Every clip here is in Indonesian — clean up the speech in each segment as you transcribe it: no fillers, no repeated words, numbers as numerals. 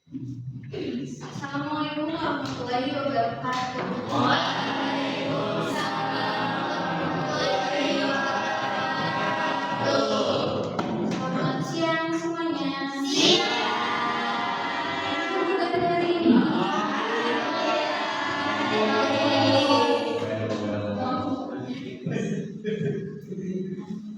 Assalamualaikum warahmatullahi wabarakatuh. Selamat siang semuanya. Bukan hari ini.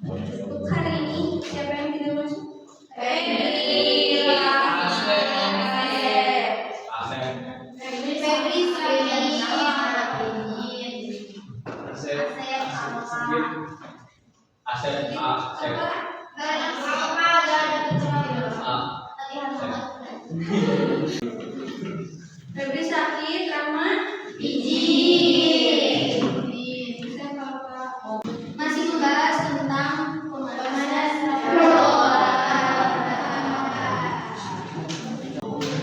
Untuk hari ini siapa yang kita masuk? Febri sakit, Rama masih membahas tentang pemanasan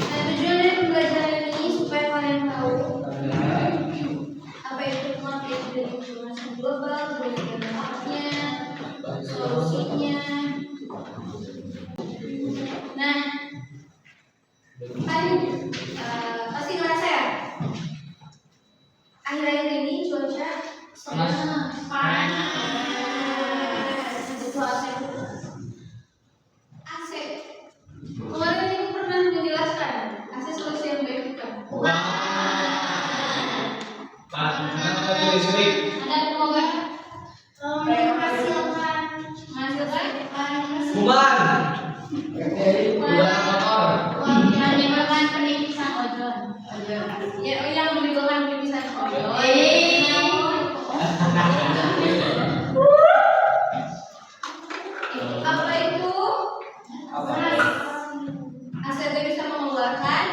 dan tujuan dari pembelajaran ini supaya kalian tahu apa itu materi dari pemanasan global, kemudian dampaknya, solusinya. Nah, kan pasti ngerasa ya akhir-akhir ini cuaca panas. Itu AC. Kemarin ibu pernah menjelaskan AC solusi yang baik bukan? Ada semoga menimbulkan penipisan ozon. Ya, yang menimbulkan penipisan ozon. Apa itu? AC bisa mengeluarkan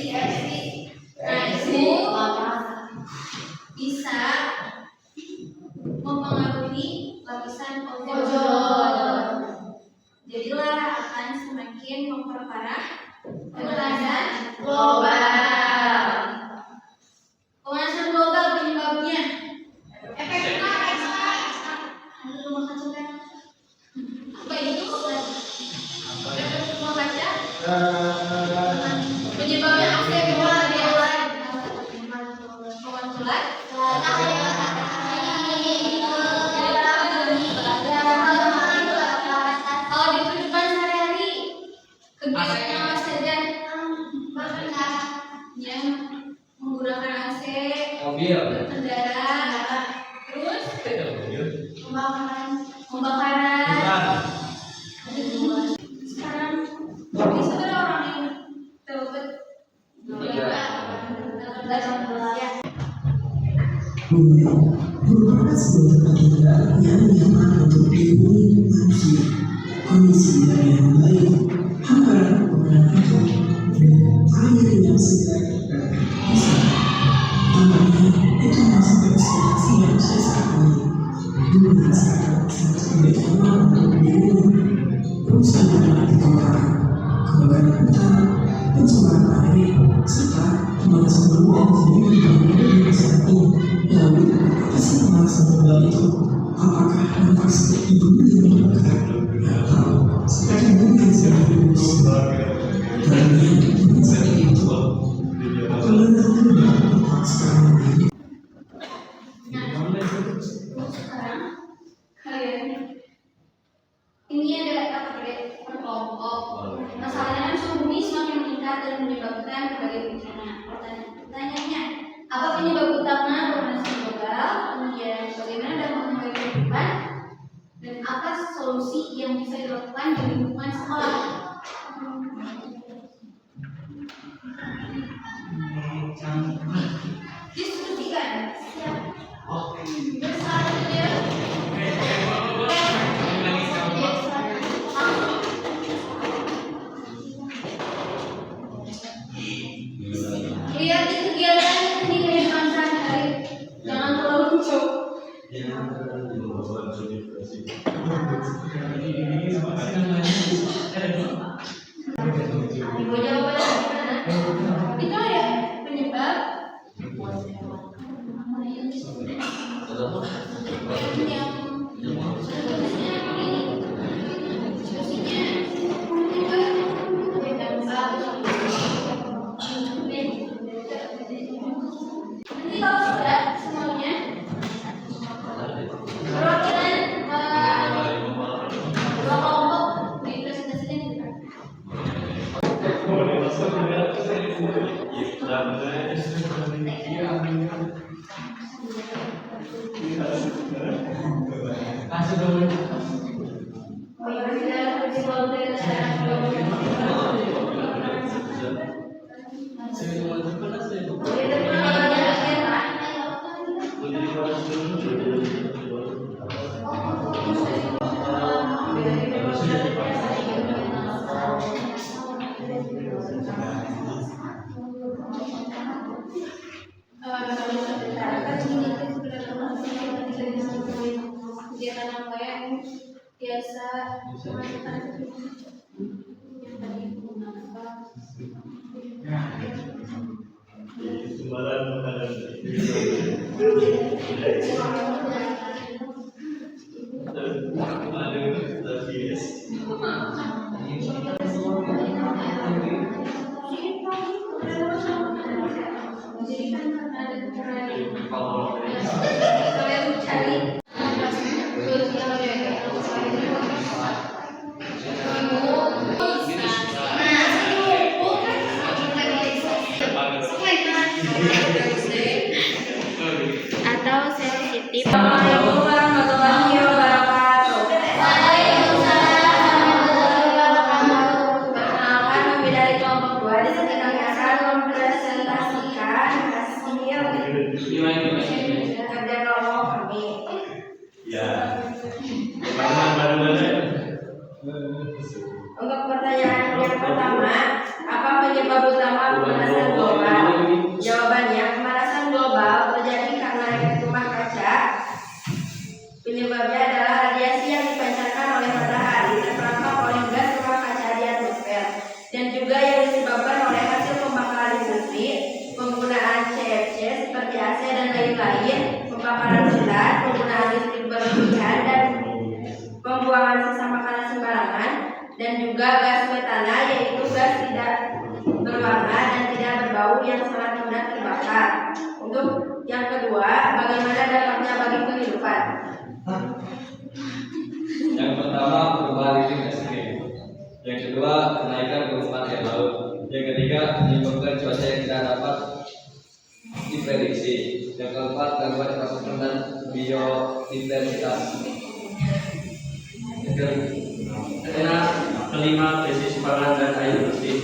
CFC. Nah, itu bisa mempengaruhi lapisan ozon. Jadilah akan semakin memperparah pemanasan global. Pemanasan global penyebabnya efek rumah kaca. Apa itu? Efek rumah kaca. Penyebabnya AC pemantulan. Kalau di kehidupan sehari-hari, kegiatan apa saja yang menggunakan AC, berkendara, terus pembakaran. Sekarang bisa ada orang yang terlibat merupakan sebuah tempat yang nyaman untuk dilindungi manusia. Kondisi yang baik, hamparan pemandangan hidup, dan air yang segar dan bisa. Tampaknya itu masih berekspektasi manusia saat ini. Dulu masyarakat sangat sulit untuk dilindungi. Perusahaan di kota, kebakaran hutan, pencemaran air, serta pemanasan global sendiri di saat ini. Lalu, hasil pemanasan global itu, apakah dampak seperti bumi yang membakar atau seperti bumi yang sedang berembus? Dan yang seperti itu, penelitian yang tampak sekarang ini. Sekarang kalian ini adalah kategori berkelompok. Masalahnya kan suhu bumi semakin meningkat dan menyebabkan berbagai bencana. Pertanyaannya, apa penyebab utama pemanasan global? Kemudian bagaimana dampak bagi kehidupan? Dan apa solusi yang bisa dilakukan di lingkungan sekolah? Diskusikan. Siap. Bersahaja. Lihat di kegiatan di kehidupan sehari-hari. Jangan terlalu lucu. Kegiatan apa yang biasa atau sensitif. Assalamualaikum warahmatullahi wabarakatuh. Perkenalkan, kami dari kelompok 2 di sini kami akan mempresentasikan hasil kerja kelompok kami. Untuk pertanyaan yang pertama, apa penyebab utama pemanasan global? Jawabannya, pemanasan global terjadi karena efek rumah kaca. Penyebabnya adalah radiasi yang dipancarkan oleh matahari terperangkap oleh gas rumah kaca di atmosfer, dan juga yang disebabkan oleh hasil pembakaran industri, penggunaan CFC seperti AC dan lain-lain, pembakaran hutan, penggunaan listrik berlebihan, dan pembuangan sisa makanan sembarangan, dan juga gas metana, yaitu gas tidak berwarna dan tidak berbau yang sangat mudah terbakar. Untuk yang kedua, bagaimana dampaknya bagi kehidupan? Yang pertama, perubahan iklim ekstrim. Yang kedua, kenaikan permukaan air laut. Yang ketiga, menyebabkan cuaca yang tidak dapat diprediksi. Yang keempat, gangguan ekosistem dan biodiversitas. Kelima, krisis pangan dan air bersih.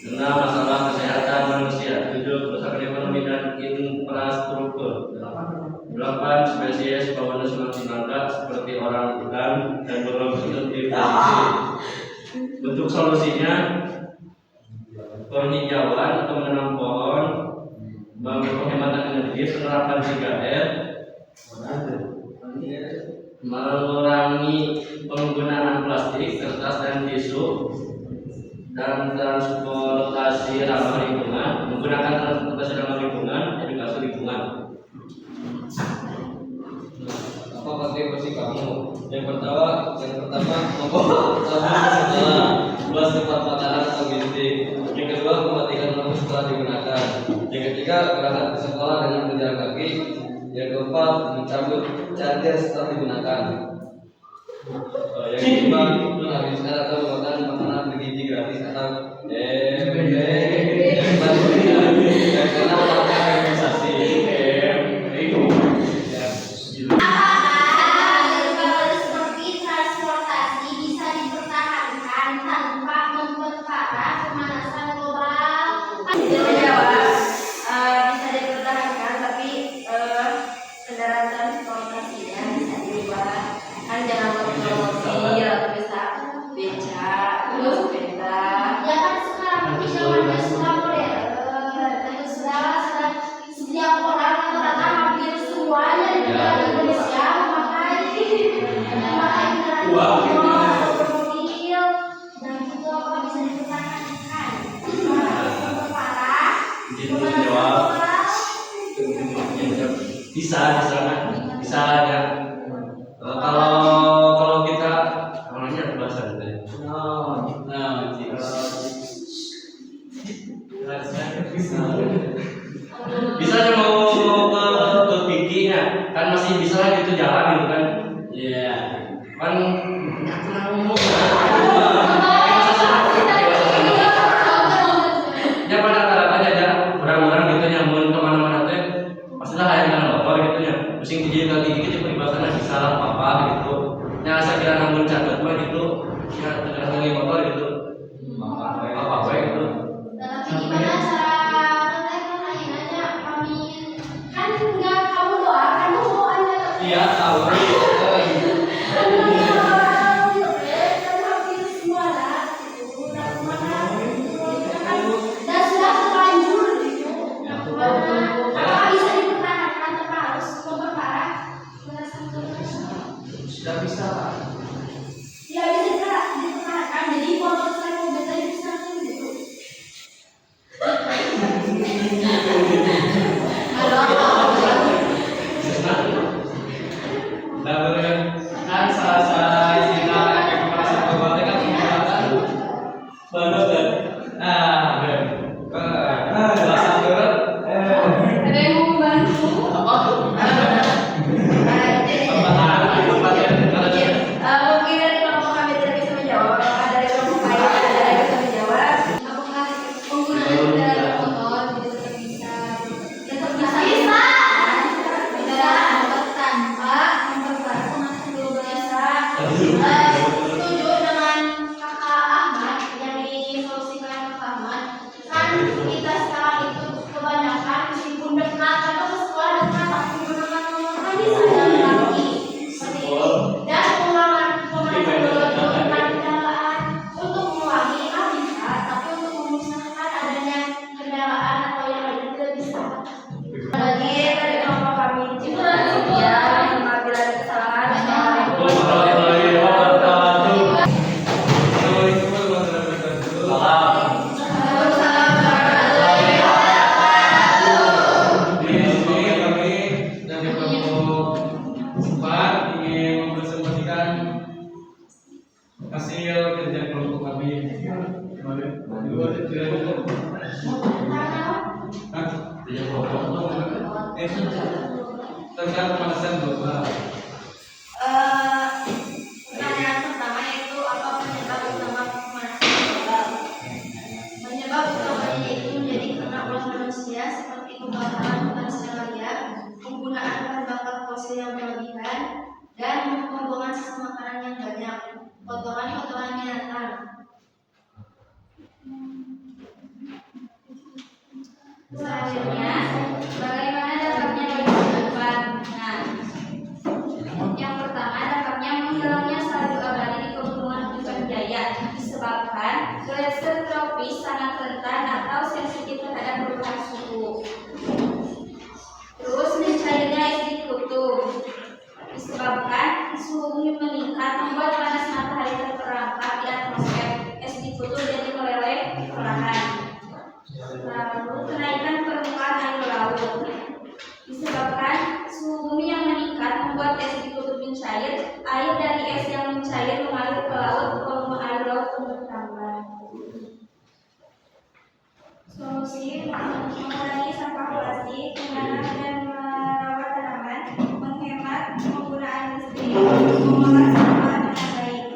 6, masalah kesehatan manusia. 7, kerusakan ekonomi dan infrastruktur. 8, spesies fauna semakin langka seperti orang hutan dan burung hidup di posisi. Bentuk solusinya penghijauan atau menanam pohon, penghematan energi, penerapan 3R, mengurangi penggunaan plastik, kertas dan tisu, dan transportasi ramah lingkungan, menggunakan transportasi ramah lingkungan, edukasi lingkungan. Apa kontribusi kamu? Yang pertama membuat setelah luas tempat makanan atau ginting. Yang kedua, mematikan lampu setelah digunakan. Yang ketiga, berangkat ke sekolah dengan berjalan kaki. Yang keempat, mencabut charger setelah digunakan. Yang kelima, menghabiskan atau memakan makanan bergizi gratis atau yang keenam, melakukan organisasi. Seperti transportasi bisa dipertahankan tanpa memperparah pemanasan global. Menjawab, bisa dipertahankan, tapi kendaraan transportasinya bisa diubah. Kan jangan pakai mobil atau bisa beca, terus sepeda. Ya kan sekarang ini zamannya sudah modern, dan sudah setiap orang rata-rata hampir semuanya di Indonesia memakai kendaraan mobil, dan itu apa bisa dipertahankan. Memperparah pemanasan global. Bisa ya. Kalau kita namanya bahasa gitu ya. Bisa aja mau ke pikinya, kan masih bisa lah gitu jalan gitu kan. Iya. Kan nggak pernah ngomong. Ya pada rata-rata aja orang-orang gitu nyamun kemana-mana teh pastilah yang motor gitu ya. Pusing di setuju dengan kakak Ahmad yang disolusikan kakak Ahmad. Kan kita sekarang itu kebanyakan meskipun dekat atau ke sekolah dekat tapi menggunakan nomor kan bisa jalan kaki seperti itu. Dan pengurangan kendaraan untuk mengurangi bisa, tapi untuk memusnahkan adanya kendaraan atau yang lain tidak bisa. Lagi dari kelompok kami itu ya apabila ada kesalahan. Hasil kerja kelompok kami tentang pemanasan global. Pertanyaan pertama yaitu apa penyebab utama pemanasan global? Penyebab utamanya itu menjadi karena ulah manusia seperti pembakaran hutan secara liar, penggunaan bahan bakar fosil yang berlebihan, dan pembuangan sisa makanan yang banyak, kotoran-kotoran binatang. Selanjutnya, bagaimana dapatnya berkehidupan? Nah, yang pertama dapatnya menghilangnya salju abadi di pegunungan Puncak Jaya disebabkan gletser tropis sangat rentan atau sensitif terhadap perubahan suhu. Terus mencairnya es di kutub disebabkan suhu bumi meningkat membuat panas matahari terperangkap di atmosfer. Es di kutub jadi meleleh perlahan. Lalu kenaikan permukaan air laut disebabkan suhu bumi yang meningkat membuat es di kutub mencair. Air dari es yang mencair mengalir ke laut, volume air laut pun bertambah. Solusi mengurangi sampah plastik, menanam dan merawat tanaman, menghemat penggunaan listrik, mengolah sampah dengan baik.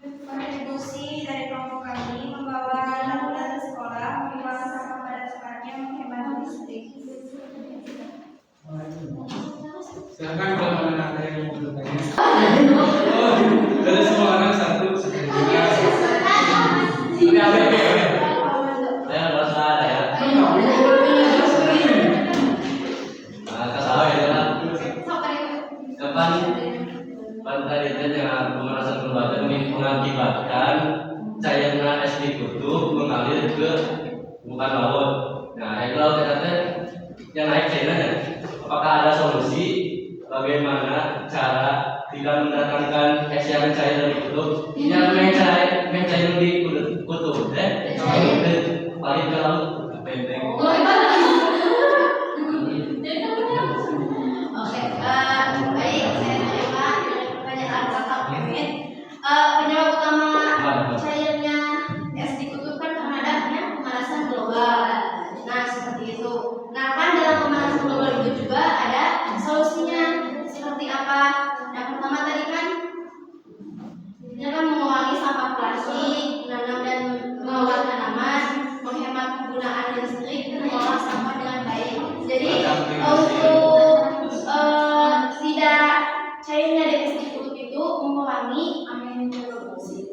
Kontribusi dari kelompok kami membawa anak-anak ke sekolah, membuang sampah pada tempatnya, menghemat listrik. Silakan kalau ada yang mau bertanya. Dari semua orang satu. Saya merasa ada ya. Kesalahan ya kan. Kapan tadi yang pemanasan global ini mengakibatkan cairnya es di kutub mengalir ke bukan laut. Nah, itu laut ternyata yang naik cairnya. Apakah ada solusi bagaimana cara tidak mendatangkan es yang mencair dari kutub? Yang mencair di kutub, paling ke laut benteng. Oke, baik, saya terima pertanyaan kakak Kevin. Penyebab utama cairnya es di kutub kan karena adanya pemanasan global. Nah, seperti itu. Nah, kan dalam pemanasan global itu juga ada solusinya. Seperti apa? Yang pertama tadi kan mengurangi sampah plastik, menanam dan mengolah tanaman, menghemat penggunaan listrik, dan mengolah sampah dengan baik. Jadi untuk tidak cairnya dari es di kutub itu mengurangi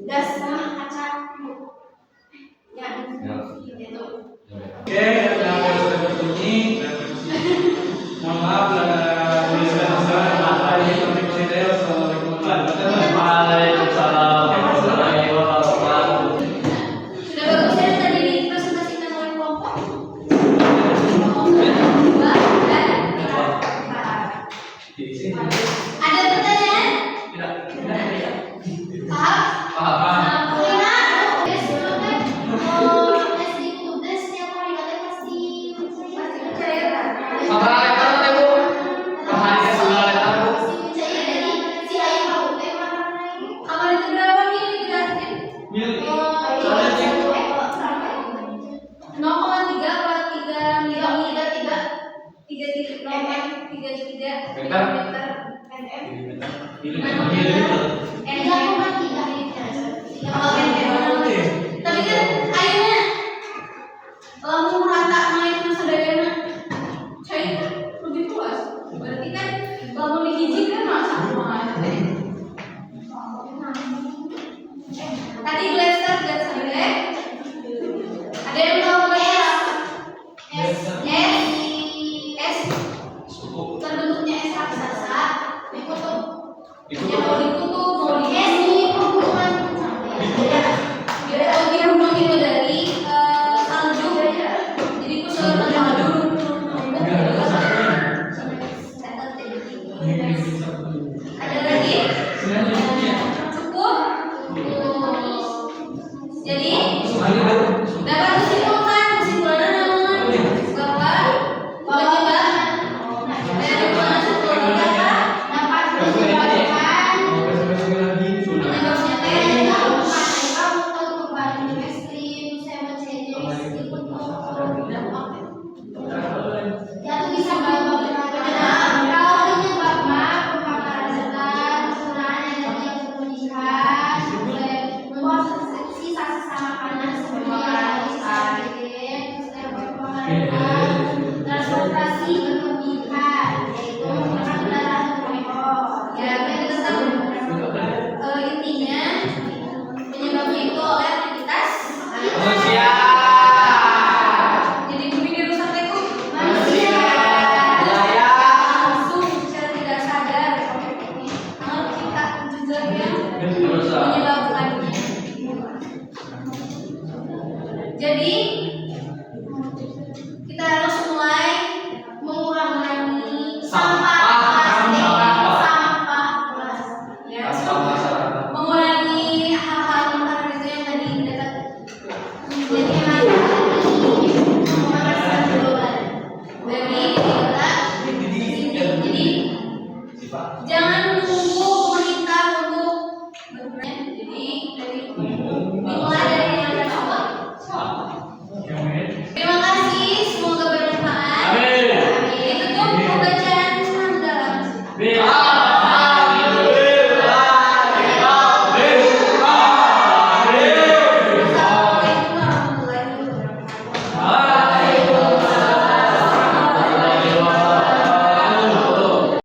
gas sama kaca yang itu. Oke, yang sudah berbunyi. Mohon maaf tuliskan kesalahan. Assalamualaikum warahmatullahi Waalaikumsalam warahmatullahi wabarakatuh. Sudah bagus ya tadi dipresentasikan oleh kelompok. Ada pertanyaan? Paham? Tapi kan airnya merata naik masa dayana cair berarti kan bangun di hiji kan masa tadi blaster ya. Ada yang tahu blaster? S terbentuknya S raksasa. Dikutuk. Yang mau dikutuk mau di